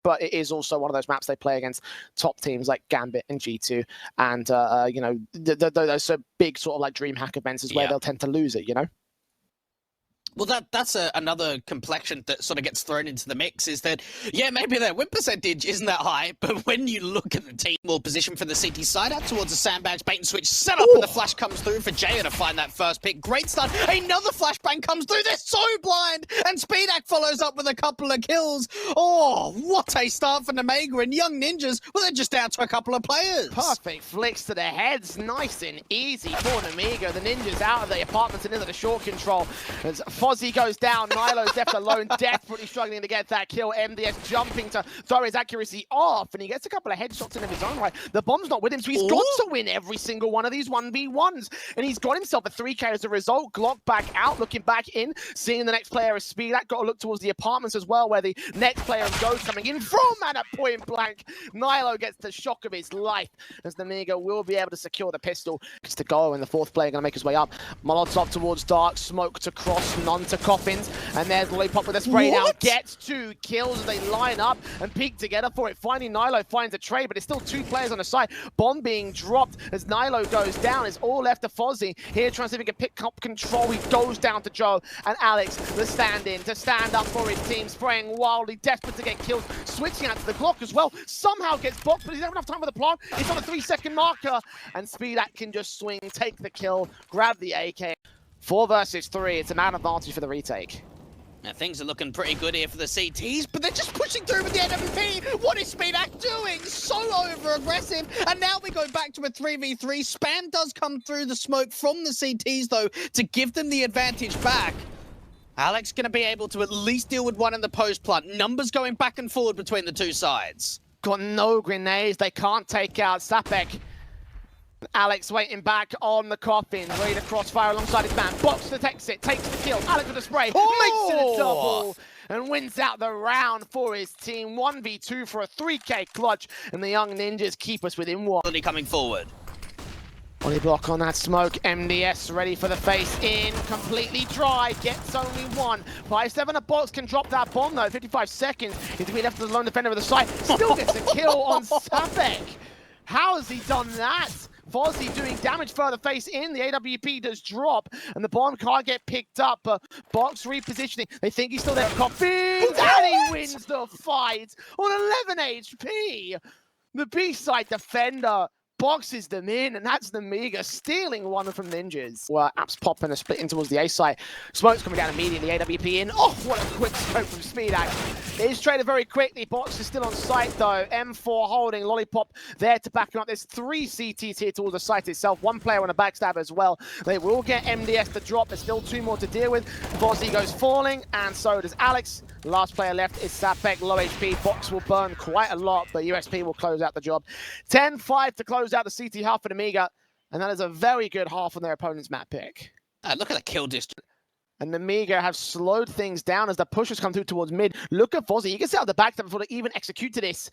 but it is also one of those maps they play against top teams like Gambit and G2, and you know, those big sort of like DreamHack events is where they'll tend to lose it, you know. Well, that's another complexion that sort of gets thrown into the mix, is that, yeah, maybe their win percentage isn't that high, but when you look at the team or position for the CT side out towards the sandbags, bait and switch set up, and the flash comes through for Jaya to find that first pick. Great start. Another flashbang comes through. They're so blind, and Speedak follows up with a couple of kills. Oh, what a start for Nemiga and Young Ninjas. Well, they're just down to a couple of players. Perfect flicks to the heads. Nice and easy for Nemiga. The Ninjas out of the apartments and into the short control. As Fozzy goes down, Nilo's left alone, desperately struggling to get that kill. MDS jumping to throw his accuracy off, and he gets a couple of headshots in of his own right. The bomb's not with him, so he's got to win every single one of these 1v1s. And he's got himself a 3K as a result. Glock back out, looking back in, seeing the next player as Speedak. Got to look towards the apartments as well, where the next player of Ghost coming in from and at point blank. Nilo gets the shock of his life, as Nemiga will be able to secure the pistol. It's to go, and the fourth player going to make his way up. Molotov towards Dark, smoke to cross, none to Coffins, and there's Lollipop with a spray down. Gets 2 kills as they line up and peek together for it. Finally, Nilo finds a trade, but it's still 2 players on the side. Bomb being dropped as Nilo goes down. It's all left to Fozzy. Here trying to see if he can pick up control. He goes down to Joe, and Alex, the stand-in, to stand up for his team, spraying wildly, desperate to get kills, switching out to the Glock as well. Somehow gets blocked, but he's not enough time with the plant. It's on a 3-second marker, and Speedak can just swing, take the kill, grab the AK. 4 versus 3, it's a man advantage for the retake. Now, things are looking pretty good here for the CTs, but they're just pushing through with the AWP. What is Speedak doing? So over-aggressive. And now we go back to a 3v3. Spam does come through the smoke from the CTs, though, to give them the advantage back. Alex going to be able to at least deal with one in the post plant. Numbers going back and forward between the two sides. Got no grenades. They can't take out Sapek. Alex waiting back on the coffin, ready to crossfire alongside his man. Box detects it, takes the kill. Alex with a spray, makes it a double, and wins out the round for his team. 1v2 for a 3K clutch, and the Young Ninjas keep us within 1. Coming forward. Body block on that smoke. MDS ready for the face in, completely dry, gets only 1. 5-7 a box can drop that bomb though. 55 seconds, he's to be left as the lone defender of the site. Still gets a kill on Sapek. How has he done that? Fozzy doing damage further face in. The AWP does drop, and the bomb can't get picked up. Box repositioning. They think he's still there. Coffins, and he wins the fight on 11 HP. The B-side defender boxes them in, and that's Nemiga stealing one from Ninjas. Well, apps popping a split in towards the A side. Smoke's coming down immediately, AWP in. Oh, what a quick stroke from Speedak. It is traded very quickly. Box is still on site though. M4 holding, Lollipop there to back him up. There's 3 CTs here towards the site itself. 1 player on a backstab as well. They will get MDS to drop. There's still 2 more to deal with. Fozzy goes falling, and so does Alex. Last player left is Sapek, low HP. Box will burn quite a lot, but USP will close out the job. 10-5 to close out the CT half for Nemiga, and that is a very good half on their opponent's map pick. Look at the kill district. And Nemiga have slowed things down as the pushers come through towards mid. Look at Fozzy. He gets out the backstab before they even execute to this.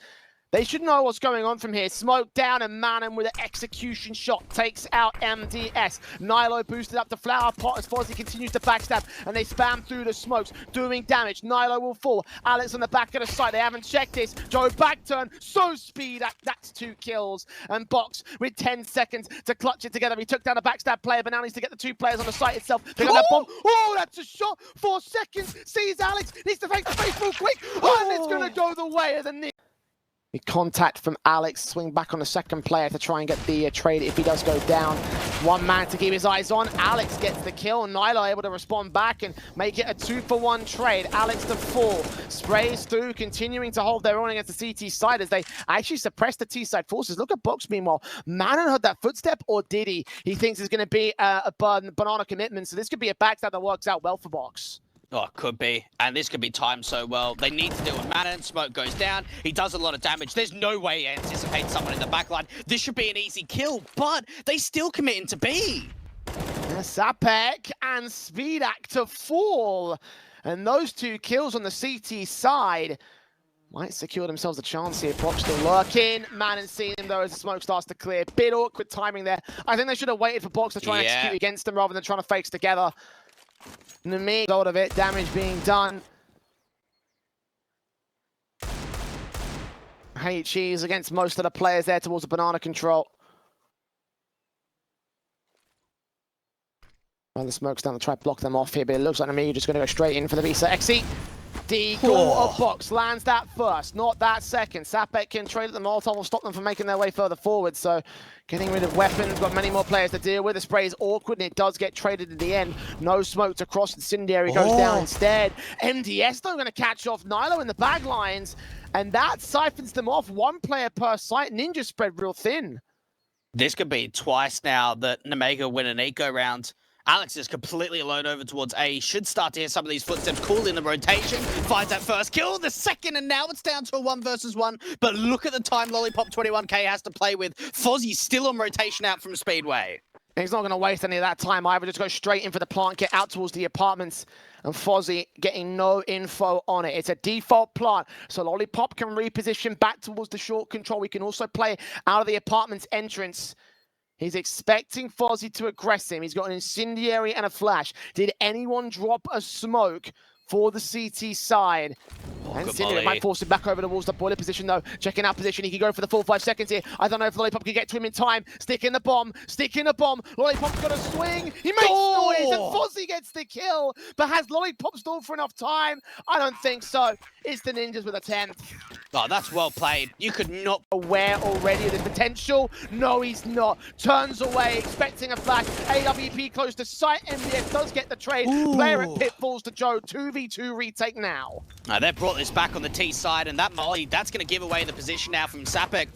They should know what's going on from here. Smoke down, and Manon with an execution shot takes out MDS. Nilo boosted up the flower pot as Fozzy continues to backstab, and they spam through the smokes, doing damage. Nilo will fall. Alex on the back of the side. They haven't checked this. Joe back turn. So Speedak. That's 2 kills. And Box with 10 seconds to clutch it together. He took down a backstab player, but now needs to get the 2 players on the site itself. They got that bomb. Oh, that's a shot. 4 seconds. Sees Alex. Needs to face the face real quick. And it's going to go the way of the Ninjas. Contact from Alex, swing back on the second player to try and get the trade if he does go down. 1 man to keep his eyes on. Alex gets the kill. Nilo able to respond back and make it a 2-for-1 trade. Alex to 4. Sprays through, continuing to hold their own against the CT side as they actually suppress the T-side forces. Look at Box meanwhile. Manon heard that footstep, or did he? He thinks it's going to be a banana commitment, so this could be a backstab that works out well for Box. Oh, it could be. And this could be timed so well. They need to deal with Manon. Smoke goes down. He does a lot of damage. There's no way he anticipates someone in the backline. This should be an easy kill, but they still commit into B. Sapek and Speedak to fall. And those 2 kills on the CT side might secure themselves a chance here. Box still lurking. Manon seeing him though as the smoke starts to clear. Bit awkward timing there. I think they should have waited for Box to try and execute against them rather than trying to face together. Nemiga out of it, damage being done. HEs against most of the players there towards the banana control. Well, the smoke's down to try to block them off here, but it looks like Nemiga just going to go straight in for the Visa XE. Deagle of Box lands that first, not that second. Sapek can trade at the Molotov will stop them from making their way further forward, so getting rid of weapons, got many more players to deal with. The spray is awkward and it does get traded at the end. No smoke to cross, Incendiary goes down instead. MDS though going to catch off Nilo in the back lines, and that siphons them off. One player per site. Ninja spread real thin. This could be twice now that Nemiga win an eco round. Alex is completely alone over towards A. Should start to hear some of these footsteps. Cool in the rotation. Finds that first kill, the second, and now it's down to a 1 versus 1. But look at the time Lollipop 21K has to play with. Fozzie's still on rotation out from Speedway. He's not going to waste any of that time either. Just go straight in for the plant, get out towards the apartments, and Fozzie getting no info on it. It's a default plant, so Lollipop can reposition back towards the short control. We can also play out of the apartment's entrance. He's expecting Fozzie to aggress him. He's got an incendiary and a flash. Did anyone drop a smoke for the CT side? And Incendiary might force him back over towards the boiler position though. Checking out position, he can go for the full 5 seconds here. I don't know if Lollipop can get to him in time. Stick in the bomb, stick in the bomb. Lollipop's got a swing. He makes noise and Fozzie gets the kill. But has Lollipop stalled for enough time? I don't think so. It's the Ninjas with a 10th. Oh, that's well played. You could not... Aware already of the potential? No, he's not. Turns away, expecting a flash. AWP close to sight. MBS does get the trade. Player at pit falls to Joe. 2v2 retake now. They've brought this back on the T side, and that molly, that's going to give away the position now from Sapek.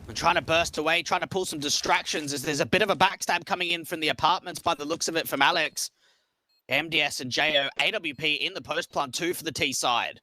And trying to burst away, trying to pull some distractions as there's a bit of a backstab coming in from the apartments by the looks of it from Alex. MDS and JO, AWP in the post plant 2 for the T side.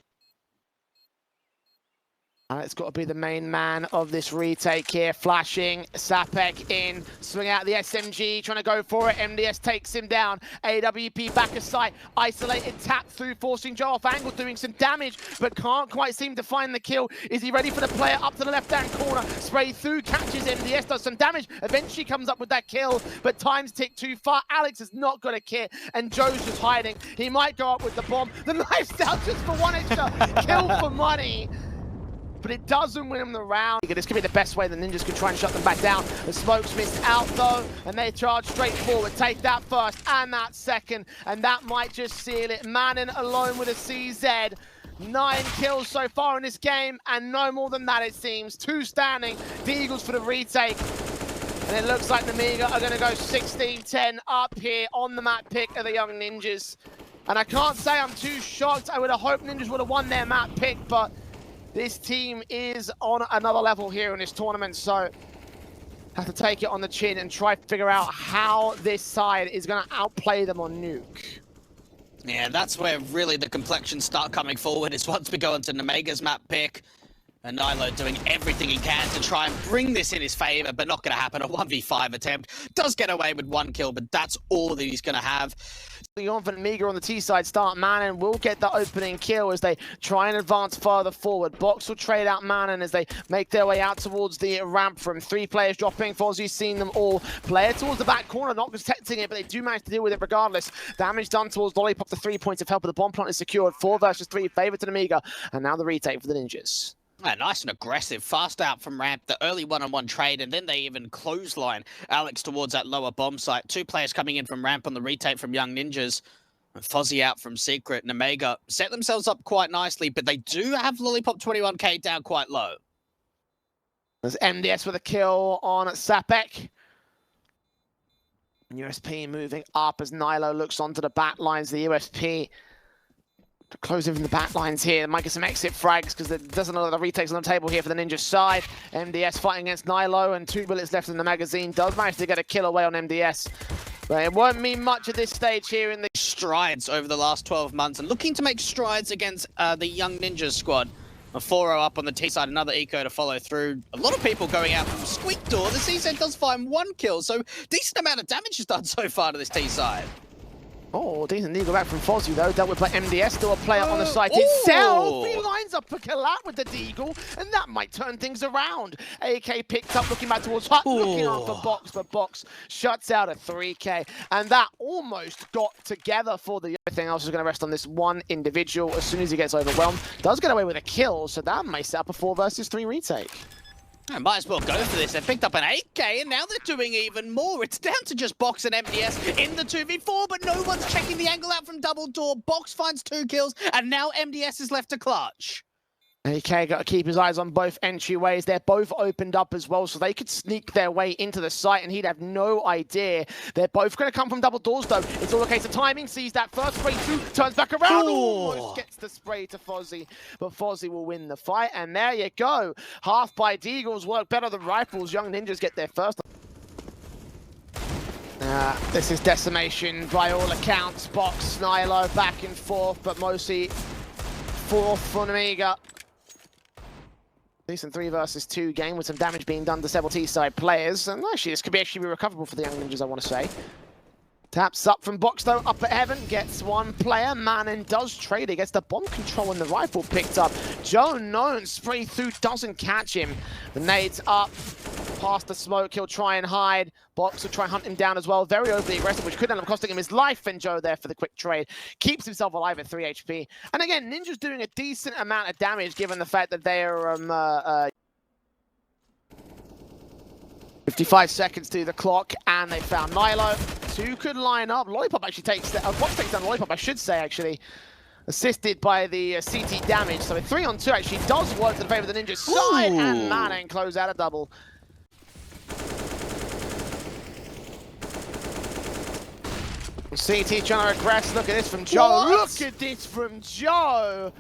It's got to be the main man of this retake here. Flashing, Sapek in, swing out the SMG, trying to go for it. MDS takes him down. AWP back of sight, isolated tap through, forcing Joe off angle, doing some damage, but can't quite seem to find the kill. Is he ready for the player up to the left-hand corner? Spray through, catches MDS, does some damage. Eventually comes up with that kill, but times tick too far. Alex has not got a kit, and Joe's just hiding. He might go up with the bomb. The knife's out just for one extra kill for money. But it doesn't win him the round. This could be the best way the Ninjas could try and shut them back down. The smoke's missed out though, and they charge straight forward. Take that first and that second, and that might just seal it. Manning alone with a CZ. 9 kills so far in this game, and no more than that it seems. 2 standing, the Eagles for the retake. And it looks like Nemiga are gonna go 16-10 up here on the map pick of the Young Ninjas. And I can't say I'm too shocked. I would have hoped Ninjas would have won their map pick, but this team is on another level here in this tournament, so have to take it on the chin and try to figure out how this side is going to outplay them on Nuke. Yeah, that's where really the complexions start coming forward, is once we go into Nemiga's map pick, and Nilo doing everything he can to try and bring this in his favor, but not going to happen. A 1v5 attempt. Does get away with 1 kill, but that's all that he's going to have. On for Nemiga on the T side, start Manning will get the opening kill as they try and advance further forward. Box will trade out Manning as they make their way out towards the ramp from 3 players dropping. Fozzie's seen them all. Player towards the back corner, not protecting it, but they do manage to deal with it regardless. Damage done towards Lollipop. The 3 points of help, but the bomb plant is secured. 4 versus 3, favor to Nemiga, and now the retake for the Ninjas. Yeah, nice and aggressive, fast out from ramp, the early one-on-one trade, and then they even clothesline Alex towards that lower bomb site. 2 players coming in from ramp on the retake from Young Ninjas. Fozzie out from Secret. Nemiga set themselves up quite nicely, but they do have Lollipop 21K down quite low. There's MDS with a kill on Sapek. USP moving up as Nilo looks onto the back lines. The USP closing from the back lines here. Might get some exit frags because there doesn't know the retakes on the table here for the Ninja side. MDS fighting against Nilo, and 2 bullets left in the magazine. Does manage to get a kill away on MDS. But it won't mean much at this stage here in the strides over the last 12 months, and looking to make strides against the Young Ninjas squad. A 4-0 up on the T side, another eco to follow through. A lot of people going out from Squeak Door. The CZ does find 1 kill, so decent amount of damage is done so far to this T side. Oh, decent eagle back from Fozzy though, dealt with by MDS, still a player on the site itself. He lines up for Kalat with the deagle, and that might turn things around. AK picked up, looking back towards Hut, looking out for Box, but Box shuts out a 3K, and that almost got together for the everything else is going to rest on this one individual. As soon as he gets overwhelmed, does get away with a kill, so that may set up a 4 versus 3 retake. I might as well go for this. They picked up an 8K, and now they're doing even more. It's down to just Box and MDS in the 2v4, but no one's checking the angle out from double door. Box finds 2 kills, and now MDS is left to clutch. AK got to keep his eyes on both entryways. They're both opened up as well, so they could sneak their way into the site, and he'd have no idea. They're both going to come from double doors, though. It's all a case of timing. Sees that first spray through, turns back around, almost gets the spray to Fozzy, but Fozzy will win the fight, and there you go. Half by Deagles work better than rifles. Young Ninjas get their first. This is decimation by all accounts. Box, Nilo back and forth, but mostly fourth for Nemiga. Decent 3 versus 2 game with some damage being done to several T-side players. And actually, this could be recoverable for the Young Ninjas, I want to say. Taps up from Box, though, up at heaven. Gets one player. Manon does trade. He gets the bomb control and the rifle picked up. Joe known. Spray through, doesn't catch him. The nades up. Past the smoke, he'll try and hide. Box will try and hunt him down as well. Very overly aggressive, which could end up costing him his life. And Joe there for the quick trade. Keeps himself alive at 3 HP. And again, Ninja's doing a decent amount of damage given the fact that they are 55 seconds to the clock, and they found Nilo. 2 could line up. Lollipop actually takes Box takes down Lollipop, I should say, actually. Assisted by the CT damage. So a 3-on-2 actually does work to the favor of the Ninja side, and Manon close out a double. CT trying to regress. Look at this from Joe. Look at this from Joe.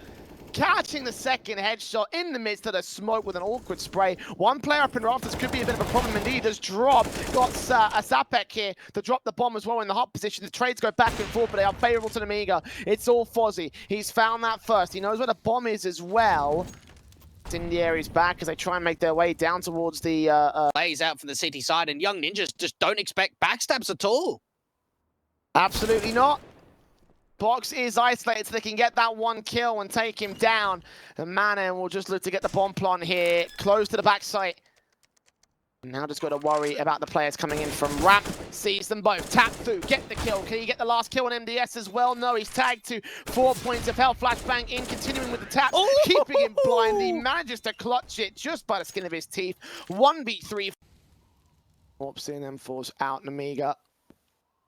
Catching the second headshot in the midst of the smoke with an awkward spray. One player up in rafters could be a bit of a problem indeed. Does drop. Got a Zapek here to drop the bomb as well in the hot position. The trades go back and forth, but they are favorable to Nemiga. It's all Fozzy. He's found that first. He knows where the bomb is as well. In the area's back as they try and make their way down towards the Lays out from the city side, and Young Ninjas just don't expect backstabs at all. Absolutely not. Box is isolated so they can get that 1 kill and take him down. And Manon will just look to get the bomb plant here, close to the backside. Now just got to worry about the players coming in from ramp. Sees them both. Tap through. Get the kill. Can he get the last kill on MDS as well? No, he's tagged to 4 points of health. Flashbang in, continuing with the tap. Keeping him blind. He manages to clutch it just by the skin of his teeth. 1v3. Warps in, M4's out. Nemiga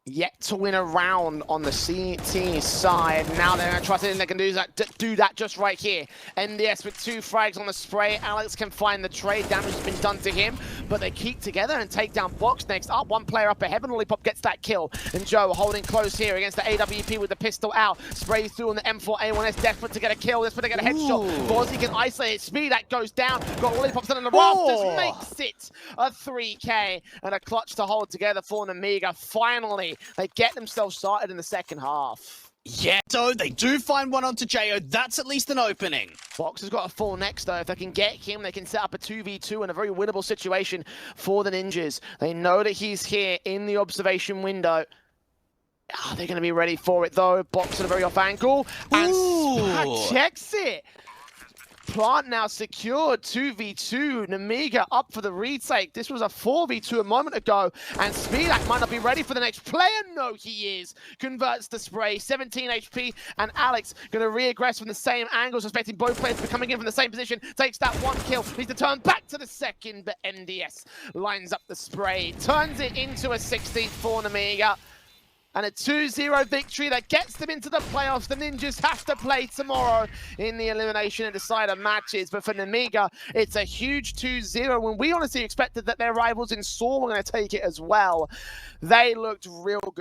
yet to win a round on the CT side. Now they're going to try something they can do that just right here. NDS with 2 frags on the spray. Alex can find the trade. Damage has been done to him, but they keep together and take down Box next up. 1 player up ahead, and Lollipop gets that kill. And Joe holding close here against the AWP with the pistol out. Sprays through on the M4 A1S, desperate to get a kill, desperate to get a headshot. Fozzy can isolate it. Speed that goes down. Got Lollipop still in the rafters, makes it a 3K and a clutch to hold together for Nemiga. Finally, they get themselves started in the second half. Yeah, so they do find one onto Jo. That's at least an opening. Box has got a full next, though. If they can get him, they can set up a 2v2 in a very winnable situation for the Ninjas. They know that he's here in the observation window. Are they going to be ready for it, though? Box at a very off angle. And checks it. Plant now secured, 2v2, Nemiga up for the retake. This was a 4v2 a moment ago, and Speedak might not be ready for the next player. No, he is. Converts the spray, 17 HP, and Alex going to re-aggress from the same angle, suspecting both players to be coming in from the same position. Takes that 1 kill, needs to turn back to the second, but MDS lines up the spray, turns it into a 16th for Nemiga. And a 2-0 victory that gets them into the playoffs. The Ninjas have to play tomorrow in the elimination and decider matches. But for Nemiga, it's a huge 2-0 when we honestly expected that their rivals in Seoul were going to take it as well. They looked real good.